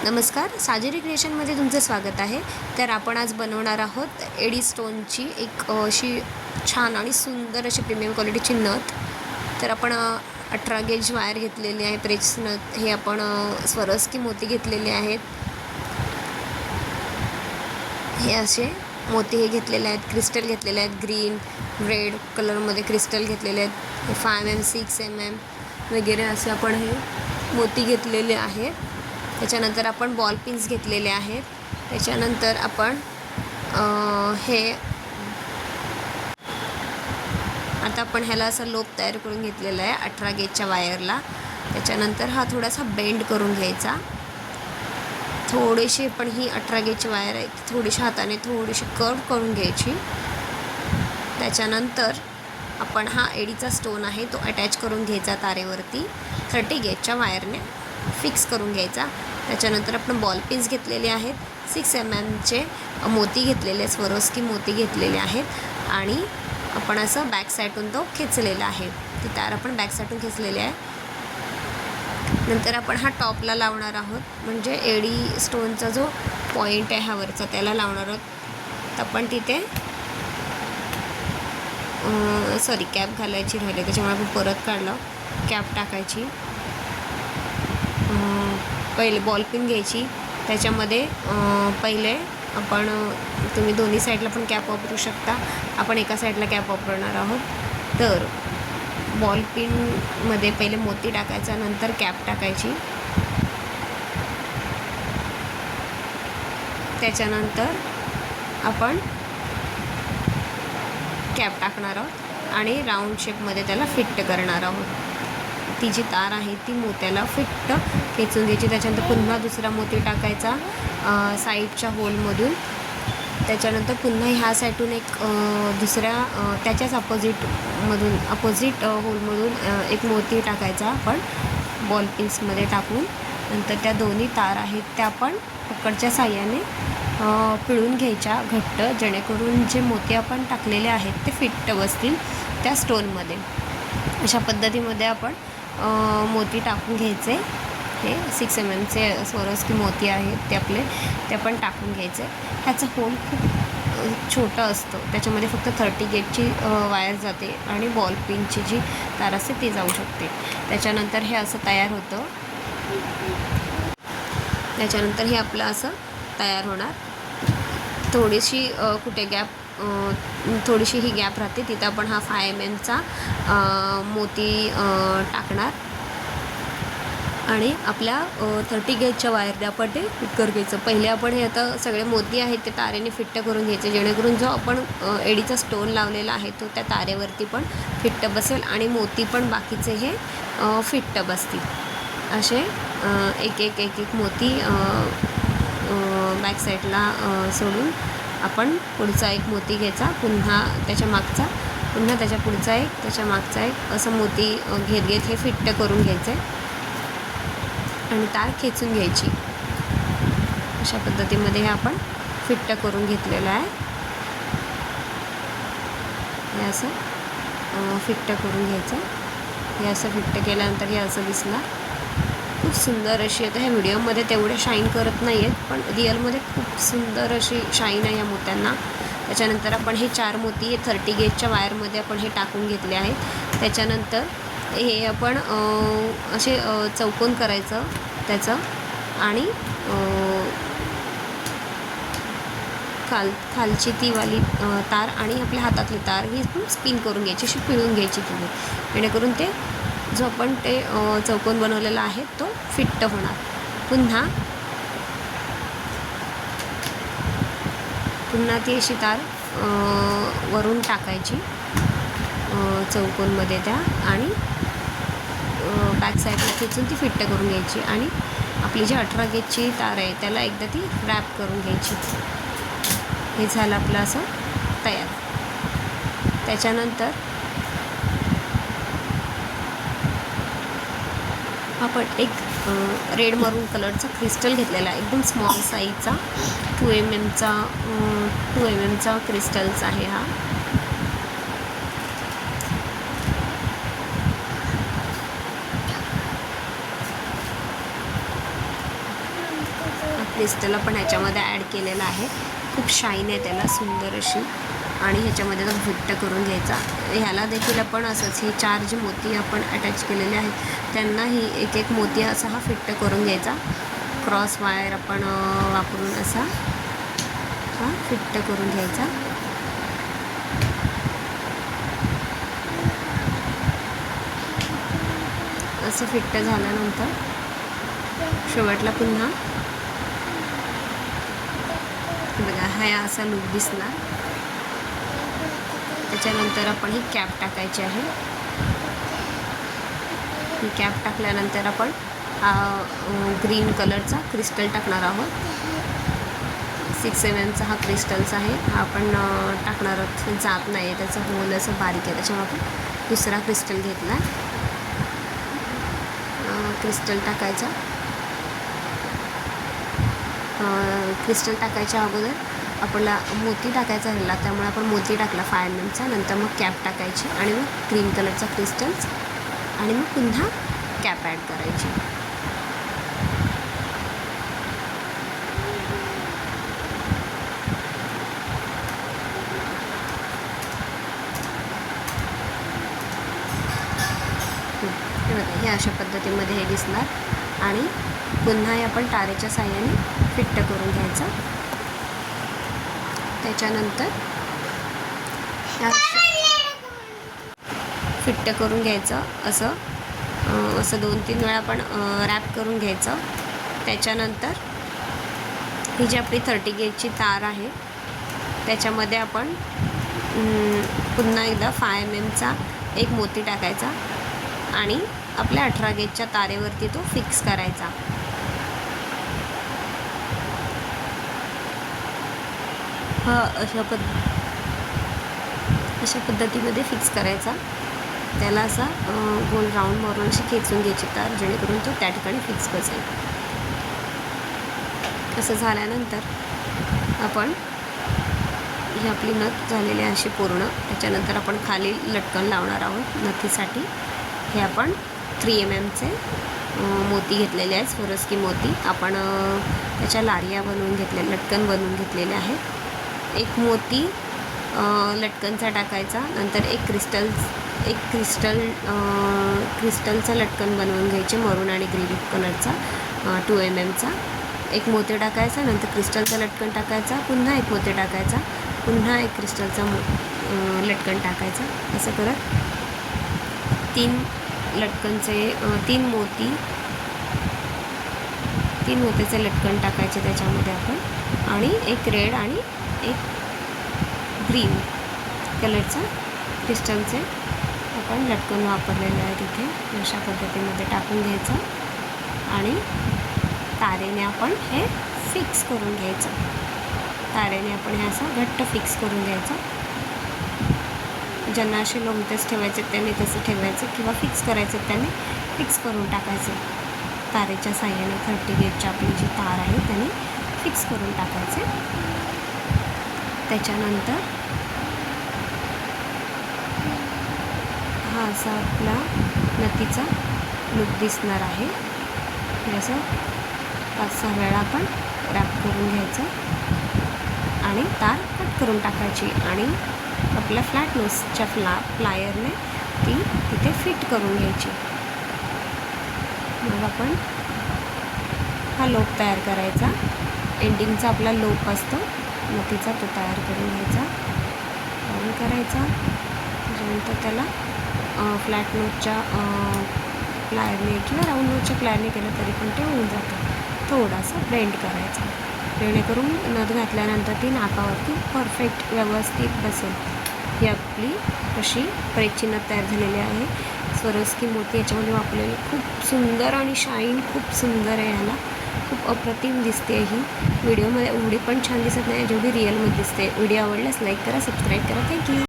नमस्कार, साजेरी क्रिएशनमध्ये तुमचं स्वागत आहे. तर आपण आज बनवणार आहोत एडी स्टोनची एक अशी छान आणि सुंदर अशी प्रीमियम क्वालिटीची नथ. तर आपण 18 गेज वायर घेतलेली आहे. प्रेस नथ हे आपण स्वरस्की मोती घेतलेले आहेत. हे असे मोती हे घेतलेले आहेत. क्रिस्टल घेतलेले आहेत. ग्रीन रेड कलरमध्ये क्रिस्टल घेतलेले आहेत. 5mm 6mm वगैरे असे आपण हे मोती घेतलेले आहेत. त्याच्यानंतर आपण बॉल पिन्स घेतलेले आहेत. त्याच्यानंतर आपण हे आता आपण ह्याला असा लोप तयार करून घेतलेला आहे 18 गेजच्या वायरला. त्याच्यानंतर हा थोडासा बेंड करून घ्यायचा. थोडीशी पण ही 18 गेजची वायर आहे थोडीशी हाताने थोडीशी कर्व करून घ्यायची. त्याच्यानंतर आपण हा एडीचा स्टोन आहे तो अटॅच करून घ्यायचा तारेवरती 30 गेजच्या वायरने फिक्स करून घ्यायचा. त्याच्यानंतर आपण बॉल पिन्स घेतलेले आहेत. 6mm मोती घेतलेले स्वरोस्की मोती घेतलेले आहेत आणि आपण असं बॅक साईडून तो खेचलेला आहे. ती तार आपण बॅक साईडून खेचलेली आहे. नंतर आपण हा टॉपला लावणार आहोत म्हणजे एडी स्टोनचा जो पॉईंट आहे हा वरचा त्याला लावणार आहोत. तर आपण तिथे कॅप घालायची राहिली त्याच्यामुळे आपण परत काढलं. कॅप टाकायची. पहिले बॉल पिन घ्यायची. त्याच्यामध्ये पहिले आपण तुम्ही दोन्ही साईडला पण कॅप वापरू शकता. आपण एका साईडला कॅप वापरणार आहोत. तर बॉल पिनमध्ये पहिले मोती टाकायचा नंतर कॅप टाकायची. त्याच्यानंतर आपण कॅप टाकणार आहोत आणि राऊंड शेपमध्ये त्याला फिट करणार आहोत. ती जी तार आहे ती मोत्याला फिट खेचून घ्यायची. त्याच्यानंतर पुन्हा दुसरा मोती टाकायचा साईडच्या होलमधून. त्याच्यानंतर पुन्हा ह्या साईडून एक दुसऱ्या त्याच्याच अपोजिट होलमधून एक मोती टाकायचा आपण बॉल पिन्समध्ये टाकून. नंतर त्या दोन्ही तार आहेत त्या आपण पकडच्या साह्याने पिळून घ्यायच्या घट्ट जेणेकरून जे मोती आपण टाकलेले आहेत ते फिट बसतील त्या स्टोनमध्ये. अशा पद्धतीमध्ये आपण मोती टाकून घ्यायचे. हे 6mm स्वरोस्की मोती आहेत ते आपण टाकून घ्यायचे. ह्याचं होल खूप छोटं असतं त्याच्यामध्ये फक्त 30 गेजची वायर जाते आणि बॉल पिनची जी तार असते ती जाऊ शकते. त्याच्यानंतर हे असं तयार होतं. त्याच्यानंतर हे आपलं असं तयार होणार. थोडीशी कुठे थोडीशी ही गॅप राहते तिथं आपण हा 5mm मोती टाकणार आणि आपल्या 30 गेजच्या वायरने आपण ते फिट करून घ्यायचं. पहिले आपण हे आता सगळे मोती आहेत ते तारेने फिट्ट करून घ्यायचे जेणेकरून जो आपण एडीचा स्टोन लावलेला आहे तो त्या तारेवरती पण फिट्ट बसेल आणि मोती पण बाकीचे हे फिट्ट बसतील. असे एक एक मोती बॅक साईडला सोडून आपण पुढचा एक मोती घ्यायचा. पुन्हा त्याच्या मागचा पुन्हा त्याच्या पुढचा एक त्याच्या मागचा एक असं मोती घेत हे फिट्ट करून घ्यायचं आणि तार खेचून घ्यायची. अशा पद्धतीमध्ये हे आपण फिट्ट करून घेतलेलं आहे. हे असं फिट्ट करून घ्यायचं. हे असं फिट्ट केल्यानंतर हे असं दिसणार. खूप सुंदर अशी आता ह्या व्हिडिओमध्ये तेवढे शाईन करत नाही आहेत पण रिअलमध्ये खूप सुंदर अशी शाईन आहे या मोत्यांना. त्याच्यानंतर आपण हे 4 मोती हे 30 गेजच्या वायरमध्ये आपण हे टाकून घेतले आहेत. त्याच्यानंतर हे आपण असे चौकोन करायचं त्याचं आणि खालची ती वाली तार आणि आपल्या हातातली तार ही स्पिन करून घ्यायची अशी पिळून घ्यायची तुम्ही जेणेकरून ते जो आपण ते चौकोन बनवलेला आहे तो फिट्ट होणार. पुन्हा ती अशी तार वरून टाकायची चौकोनमध्ये त्या आणि बॅक साईडला खेचून ती फिट्ट करून घ्यायची आणि आपली जी 18 गेजची तार आहे त्याला एकदा ती रॅप करून घ्यायची. हे झालं आपलं असं तयार. त्याच्यानंतर आपण एक रेड मरून कलरचा क्रिस्टल घेतलेला आहे. एकदम स्मॉल साईजचा 2mm क्रिस्टल्स आहे हा. क्रिस्टल आपण ह्याच्यामध्ये ॲड केलेलं आहे. खूप शाईन आहे त्याला, सुंदर अशी. आणि ह्याच्यामध्ये तो फिट्ट करून घ्यायचा. ह्याला देखील आपण असंच हे 4 जे मोती आपण अटॅच केलेले आहेत त्यांनाही एक एक मोती असा हा फिट्ट करून घ्यायचा. क्रॉस वायर आपण वापरून असा हा फिट्ट करून घ्यायचा. असं फिट्ट झाल्यानंतर शेवटला पुन्हा बघा हा असा लूक दिसला. त्याच्यानंतर आपण ही कॅप टाकायची आहे. ही कॅप टाकल्यानंतर आपण ग्रीन कलरचा क्रिस्टल टाकणार आहोत. 6 mm हा क्रिस्टलचा आहे. हा आपण टाकणार आहोत. जात नाही आहे, त्याचं होल असं बारीक आहे, त्याच्यामुळे आपण दुसरा क्रिस्टल घेतला आहे. क्रिस्टल टाकायचा. क्रिस्टल टाकायच्या अगोदर आपल्याला मोती टाकायचा राहिला, त्यामुळे आपण मोती टाकला 5 mm. नंतर मग कॅप टाकायची आणि मग ग्रीन कलरचा क्रिस्टल्स आणि मग पुन्हा कॅप ॲड करायची. हे अशा पद्धतीमध्ये हे दिसणार आणि पुन्हा हे आपण तारेच्या साहाय्याने फिट्ट करून घ्यायचं. त्याच्यानंतर फिट्ट करून घ्यायचं असं 2-3 वेळा आपण रॅप करून घ्यायचं. त्याच्यानंतर ही जी आपली 30 गेजची तार आहे त्याच्यामध्ये आपण पुन्हा एकदा 5 mm एक मोती टाकायचा आणि आपल्या 18 गेजच्या तारेवरती तो फिक्स करायचा. हा अशा पद्धतीमध्ये फिक्स करायचा. त्याला असा गोल राऊंड मारून अशी खेचून घ्यायची तार, जेणेकरून तो त्या ठिकाणी फिक्स बसेल. असं झाल्यानंतर आपण ही आपली नथ झालेली आहे अशी पूर्ण. त्याच्यानंतर आपण खाली लटकन लावणार आहोत नथीसाठी. हे आपण 3 mm मोती घेतलेले आहेत, स्वरस्की मोती. आपण त्याच्या लारिया बनवून घेतल्या, लटकन बनवून घेतलेले आहेत. एक मोती लटकनचा टाकायचा. नंतर एक क्रिस्टलचं लटकन बनवून घ्यायचे, मरून आणि ग्रीन कलरचा 2 mm. एक मोती टाकायचा, नंतर क्रिस्टलचा लटकन टाकायचा, पुन्हा एक मोती टाकायचा, पुन्हा एक क्रिस्टलचा लटकन टाकायचा. असं करत 3 मोत्याचे लटकन टाकायचे त्याच्यामध्ये आपण. आणि एक रेड आणि एक ग्रीन कलरचा क्रिस्टलचे आपण लटकन वापरलेले आहे तिथे. अशा पद्धतीमध्ये टाकून घ्यायचं आणि तारेने आपण हे फिक्स करून घ्यायचं. तारेने आपण हे असं घट्ट फिक्स करून घ्यायचं. ज्यांना असे लोंबतेच ठेवायचे त्यांनी तसं ठेवायचं, किंवा फिक्स करायचे त्यांनी फिक्स करून टाकायचे. तारेच्या साह्याने 30 गेजची आपली जी तार आहे त्याने फिक्स करून टाकायचे. त्याच्यानंतर हा असा आपला नथीचा लूक दिसणार आहे. असं 5-6 वेळा आपण रॅप करून घ्यायचं आणि तार कट करून टाकायची आणि आपल्या फ्लॅट नोजच्या प्लायरने ती तिथे फिट करून घ्यायची. मग आपण हा लोप तयार करायचा. एंडिंगचा आपला लोप असतो नथीचा, तो तयार करून घ्यायचा, राऊंड करायचा. त्याच्यानंतर त्याला फ्लॅट नोजच्या प्लायरने किंवा राऊंड नोजच्या प्लायरने केलं तरी पण ते होऊन जातं. थोडासा बेंड करायचा, जेणेकरून नथ घातल्यानंतर ती नाकावरती परफेक्ट व्यवस्थित बसेल. ही आपली अशी प्रेची नथ तयार झालेली आहे. स्वरस्की मोती याच्यामध्ये वापरलेले, खूप सुंदर आणि शाईन खूप सुंदर आहे. ह्याला खूप अप्रतिम दिसते ही. व्हिडिओमध्ये एवढी पण छान दिसत नाही जेवढी रिअलमध्ये दिसते. व्हिडिओ आवडल्यास लाईक करा, सबस्क्राईब करा. थँक्यू.